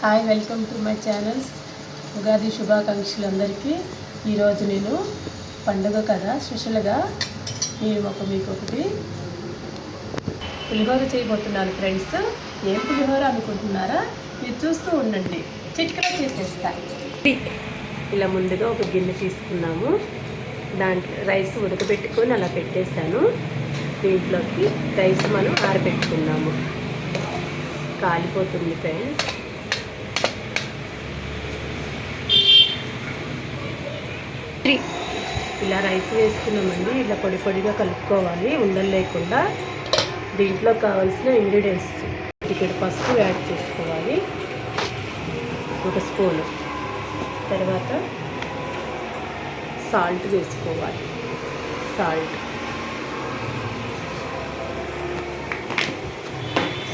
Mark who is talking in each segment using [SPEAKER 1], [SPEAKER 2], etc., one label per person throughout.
[SPEAKER 1] Hi, welcome to my channels. Ugadi శుభాకాంక్షలు అందరికీ. ఈరోజు నేను పండుగ కదా స్పెషల్గా మీకు ఒకటి పులిహోర చేయబోతున్నాను ఫ్రెండ్స్. ఏం పులిహోర అనుకుంటున్నారా? మీరు చూస్తూ ఉండండి, చిటికలో చేసేస్తా. ఇలా ముందుగా ఒక గిన్నె తీసుకున్నాము. దాంట్లో రైస్ ఉడకబెట్టుకొని అలా పెట్టేశాను. దీంట్లోకి రైస్ మనం ఆరబెట్టుకున్నాము. కాలిపోతుంది ఫ్రెండ్స్. ఇలా రైస్ వేసుకున్నామండి. ఇలా పొడి పొడిగా కలుపుకోవాలి, ఉండలు లేకుండా. దీంట్లో కావాల్సిన ఇంగ్రీడియంట్స్: ఇక్కడ పసుపు యాడ్ చేసుకోవాలి, 1 స్పూను. తర్వాత సాల్ట్ వేసుకోవాలి.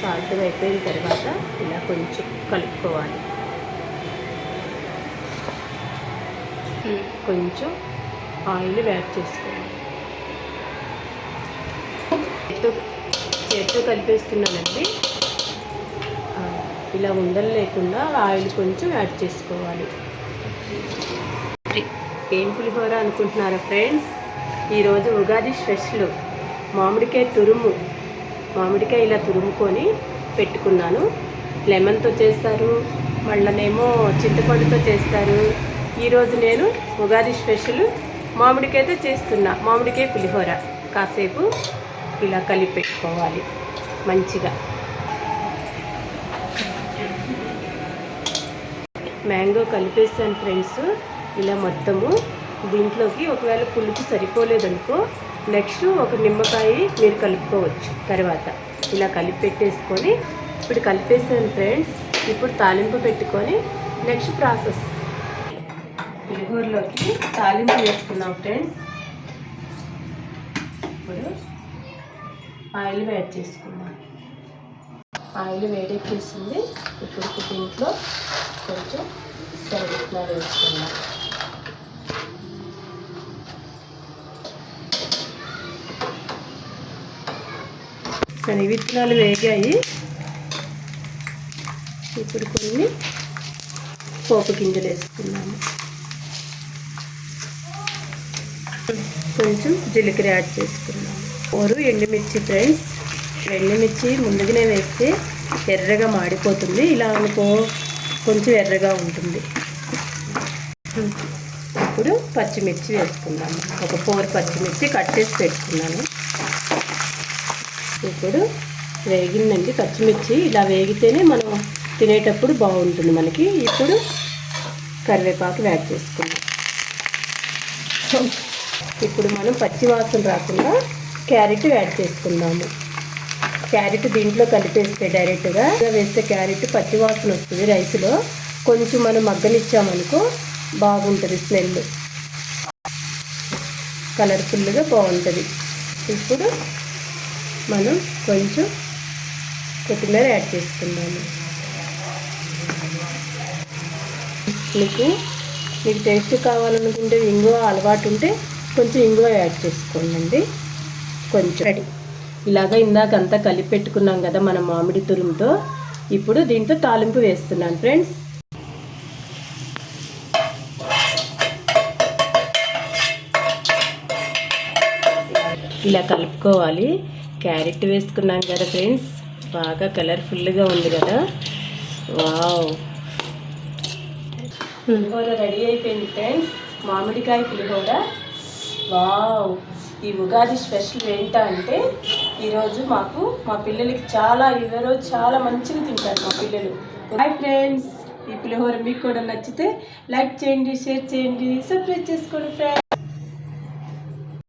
[SPEAKER 1] సాల్ట్ అయిపోయిన తర్వాత ఇలా కొంచెం కలుపుకోవాలి. కొంచెం ఆయిల్ యాడ్ చేసుకోవాలి. చేతితో కలిపేస్తున్నానండి. ఇలా ఉండలు లేకుండా ఆయిల్ కొంచెం యాడ్ చేసుకోవాలి. ఏం పులిహోర అనుకుంటున్నారా ఫ్రెండ్స్? ఈరోజు ఉగాది స్పెషల్ మామిడికాయ తురుము. మామిడికాయ ఇలా తురుముకొని పెట్టుకున్నాను. లెమన్తో చేస్తారు, మళ్ళనేమో చింతపండుతో చేస్తారు. ఈరోజు నేను ఉగాది స్పెషల్ మామిడికాయతో చేస్తున్నా. మామిడికాయ పులిహోర కాసేపు ఇలా కలిపి పెట్టుకోవాలి మంచిగా. మ్యాంగో కలిపేస్తాను ఫ్రెండ్స్. ఇలా మొత్తము దీంట్లోకి ఒకవేళ పులుపు సరిపోలేదనుకో నెక్స్ట్ ఒక నిమ్మకాయ మీరు కలుపుకోవచ్చు. తర్వాత ఇలా కలిపి పెట్టేసుకొని ఇప్పుడు కలిపేసాను ఫ్రెండ్స్. ఇప్పుడు తాలింపు పెట్టుకొని నెక్స్ట్ ప్రాసెస్. పులిహోరలోకి తాలింపు వేసుకున్నాం ఫ్రెండ్స్. ఇప్పుడు ఆయిల్ యాడ్ చేసుకున్నాం. ఆయిల్ వేడెక్కేసింది. ఇప్పుడు దీంట్లో కొంచెం శనగలు వేసుకున్నాం. శనగవిత్తనాలు వేగాయి. ఇప్పుడు కొన్ని పోపు గింజలు వేసుకున్నాము. కొంచెం జీలకర్ర యాడ్ చేసుకున్నాము. ఎండుమిర్చి ఫ్రెండ్స్. ఎండుమిర్చి ముందుగానే వేస్తే ఎర్రగా మాడిపోతుంది. ఇలా అనుకో కొంచెం ఎర్రగా ఉంటుంది. ఇప్పుడు పచ్చిమిర్చి వేసుకున్నాము. ఒక 4 పచ్చిమిర్చి కట్ చేసి పెట్టుకున్నాను. ఇప్పుడు వేగిందండి పచ్చిమిర్చి. ఇలా వేగితేనే మనం తినేటప్పుడు బాగుంటుంది మనకి. ఇప్పుడు కరివేపాకు యాడ్ చేసుకున్నాం. ఇప్పుడు మనం పచ్చి వాసన రాకుండా క్యారెట్ యాడ్ చేసుకుందాము. క్యారెట్ దీంట్లో కలిపేస్తే డైరెక్ట్గా వేస్తే క్యారెట్ పచ్చి వాసన వస్తుంది రైస్లో. కొంచెం మనం మగ్గనిచ్చామనుకో బాగుంటుంది, స్మెల్ కలర్ఫుల్గా బాగుంటుంది. ఇప్పుడు మనం కొంచెం కొత్తిమీర యాడ్ చేసుకుందాము. మీకు టేస్ట్ కావాలనుకుంటే ఇంగువ అలవాటు ఉంటే కొంచెం ఇంగువ యాడ్ చేసుకోండి. కొంచెం రెడీ. ఇలాగ ఇందాక అంతా కలిపి పెట్టుకున్నాం కదా మనం మామిడి తురుముతో. ఇప్పుడు దీంట్లో తాలింపు వేస్తున్నాను ఫ్రెండ్స్. ఇలా కలుపుకోవాలి. క్యారెట్ వేసుకున్నాం కదా ఫ్రెండ్స్, బాగా కలర్ఫుల్గా ఉంది కదా. వావ్, పులిహోర రెడీ అయిపోయింది ఫ్రెండ్స్. మామిడికాయ పులిహోర. వావ్. ఈ ఉగాది స్పెషల్ ఏంటంటే ఈరోజు మా పిల్లలకి ఈరోజు చాలా మంచిగా తింటారు మా పిల్లలు. హాయ్ ఫ్రెండ్స్, ఈ పులిహోర మీకు కూడా నచ్చితే లైక్ చేయండి, షేర్ చేయండి, సబ్స్క్రైబ్ చేసుకోండి ఫ్రెండ్స్.